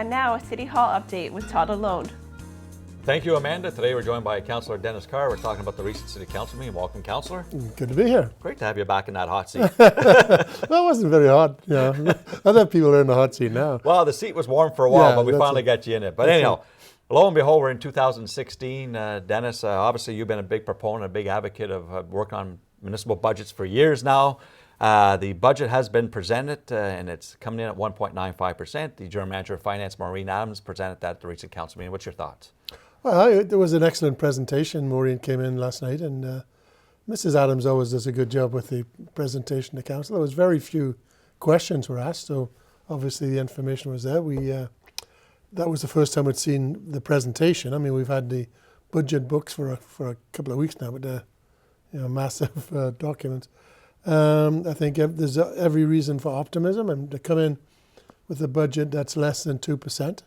And now a City Hall update with Todd Lalonde. Thank you, Amanda. Today we're joined by Councillor Denis Carr. We're talking about the recent City Council meeting. Welcome, Councillor. Good to be here. Great to have you back in that hot seat. Well, it wasn't very hot. Other people are in the hot seat now. Well, the seat was warm for a while, Yeah, but we finally got you in it. But anyhow, lo and behold, we're in 2016. Dennis, obviously you've been a big proponent, a big advocate of working on municipal budgets for years now. The budget has been presented and it's coming in at 1.95%. The General Manager of Finance, Maureen Adams, presented that at the recent council meeting. What's your thoughts? Well, there was an excellent presentation. Maureen came in last night, and Mrs. Adams always does a good job with the presentation to council. There was very few questions were asked, so obviously the information was there. That was the first time we'd seen the presentation. I mean, we've had the budget books for a couple of weeks now, but they're massive documents. I think there's every reason for optimism, and to come in with a budget that's less than 2%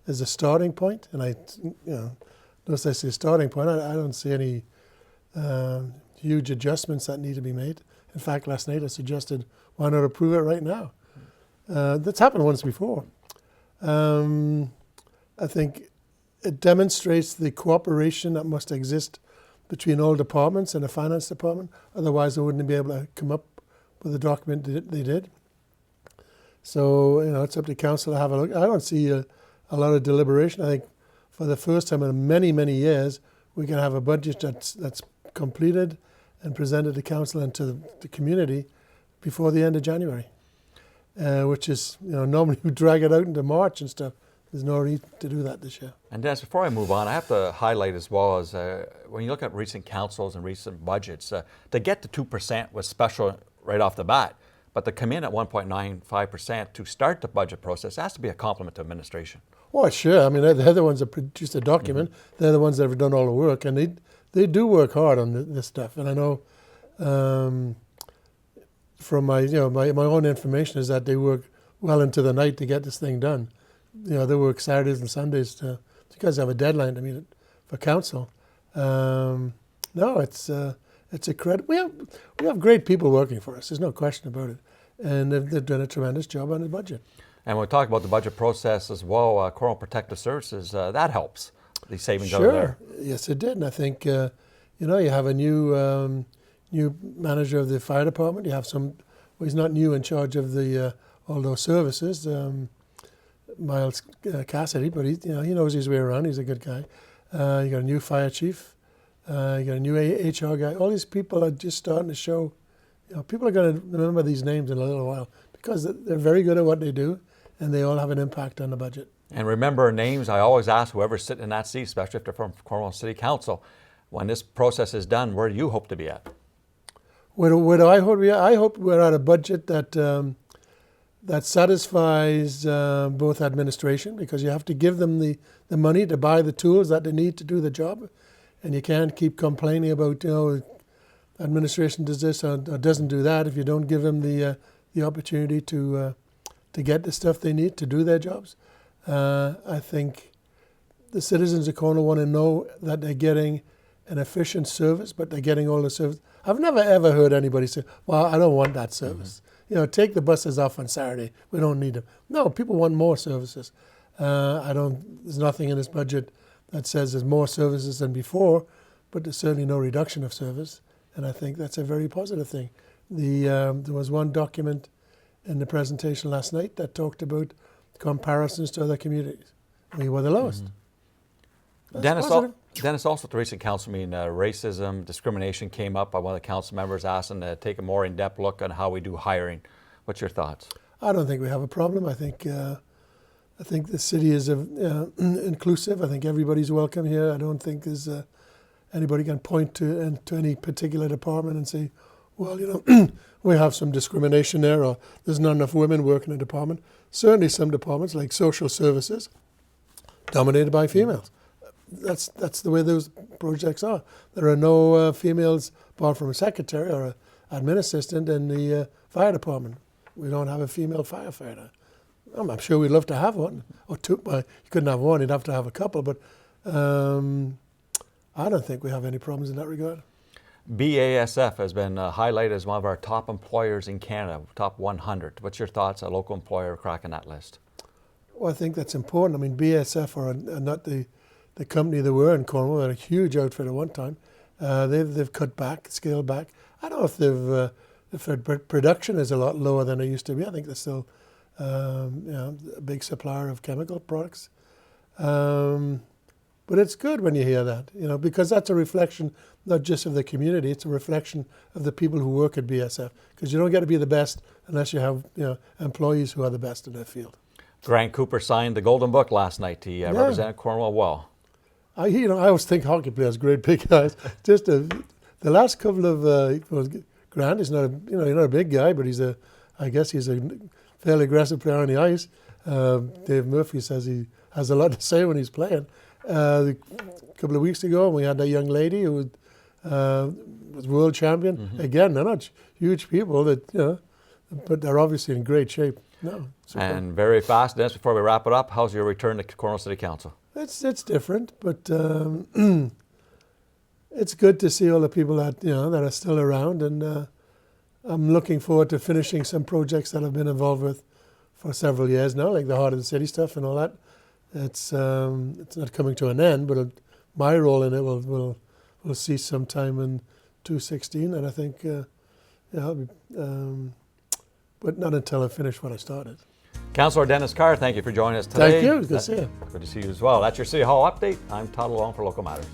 as a starting point, and notice I say starting point, I don't see any huge adjustments that need to be made. In fact, last night I suggested, why not approve it right now? That's happened once before. I think it demonstrates the cooperation that must exist between all departments and the finance department. Otherwise, they wouldn't be able to come up with the document that they did. So, it's up to council to have a look. I don't see a lot of deliberation. I think for the first time in many, many years, we can have a budget that's completed and presented to council and to the community before the end of January, which is, normally we drag it out into March and stuff. There's no need to do that this year. And Dennis, before I move on, I have to highlight as well as when you look at recent councils and recent budgets, to get to 2% was special right off the bat, but to come in at 1.95% to start the budget process has to be a compliment to administration. Oh, sure. I mean, they're the ones that produced the document. Mm-hmm. They're the ones that have done all the work, and they do work hard on this stuff. And I know from my own information is that they work well into the night to get this thing done. They work Saturdays and Sundays because they have a deadline to meet it for council. No, it's a credit. We have great people working for us. There's no question about it, and they've done a tremendous job on the budget. And when we talk about the budget process as well, Coral Protective Services, that helps the savings sure. over there. Yes, it did. And I think you have a new manager of the fire department. You have he's not new in charge of the all those services. Miles Cassidy, but he knows his way around. He's a good guy. You got a new fire chief. You got a new HR guy. All these people are just starting to show. People are going to remember these names in a little while because they're very good at what they do, and they all have an impact on the budget. And remember names. I always ask whoever's sitting in that seat, especially if they're from Cornwall City Council, when this process is done, where do you hope to be at? Where do I hope to be at? I hope we're at a budget that satisfies both administration, because you have to give them the money to buy the tools that they need to do the job, and you can't keep complaining about administration does this or doesn't do that if you don't give them the opportunity to get the stuff they need to do their jobs. I think the citizens of Cornwall want to know that they're getting an efficient service, but they're getting all the service. I've never ever heard anybody say, "Well, I don't want that service." Mm-hmm. Take the buses off on Saturday. We don't need them. No, people want more services. There's nothing in this budget that says there's more services than before, but there's certainly no reduction of service. And I think that's a very positive thing. There was one document in the presentation last night that talked about comparisons to other communities. We were the lowest. Mm-hmm. Dennis, also at the recent council meeting, racism, discrimination came up by one of the council members asking to take a more in-depth look on how we do hiring. What's your thoughts? I don't think we have a problem. I think the city is inclusive. I think everybody's welcome here. I don't think there's anybody can point to any particular department and say, well, we have some discrimination there, or there's not enough women working in the department. Certainly some departments, like social services, dominated by females. That's the way those projects are. There are no females, apart from a secretary or an admin assistant in the fire department. We don't have a female firefighter. I'm sure we'd love to have one, or two. Well, you couldn't have one, you'd have to have a couple, but I don't think we have any problems in that regard. BASF has been highlighted as one of our top employers in Canada, top 100. What's your thoughts, a local employer cracking that list? Well, I think that's important. I mean, BSF are not the company they were in Cornwall. They're a huge outfit at one time. They've cut back, scaled back. I don't know if their production is a lot lower than it used to be. I think they're still a big supplier of chemical products. But it's good when you hear that, because that's a reflection not just of the community, it's a reflection of the people who work at BSF. Because you don't get to be the best unless you have employees who are the best in their field. Grant Cooper signed the Golden Book last night. He represented Cornwall well. I always think hockey players are great big guys. Just the last couple of Grant is not he's not a big guy, but I guess he's a fairly aggressive player on the ice. Dave Murphy says he has a lot to say when he's playing. A couple of weeks ago, we had that young lady who was world champion. Mm-hmm. Again, they're not huge people, but they're obviously in great shape. No, and very fast, Dennis, before we wrap it up, how's your return to Cornwall City Council? It's different, but it's good to see all the people that that are still around, and I'm looking forward to finishing some projects that I've been involved with for several years now, like the Heart of the City stuff and all that. It's not coming to an end, but my role in it will cease sometime in 2016, and I think but not until I finish what I started. Councillor Denis Carr, thank you for joining us today. Thank you. Good to see you. Good to see you as well. That's your City Hall update. I'm Todd Lalonde for Local Matters.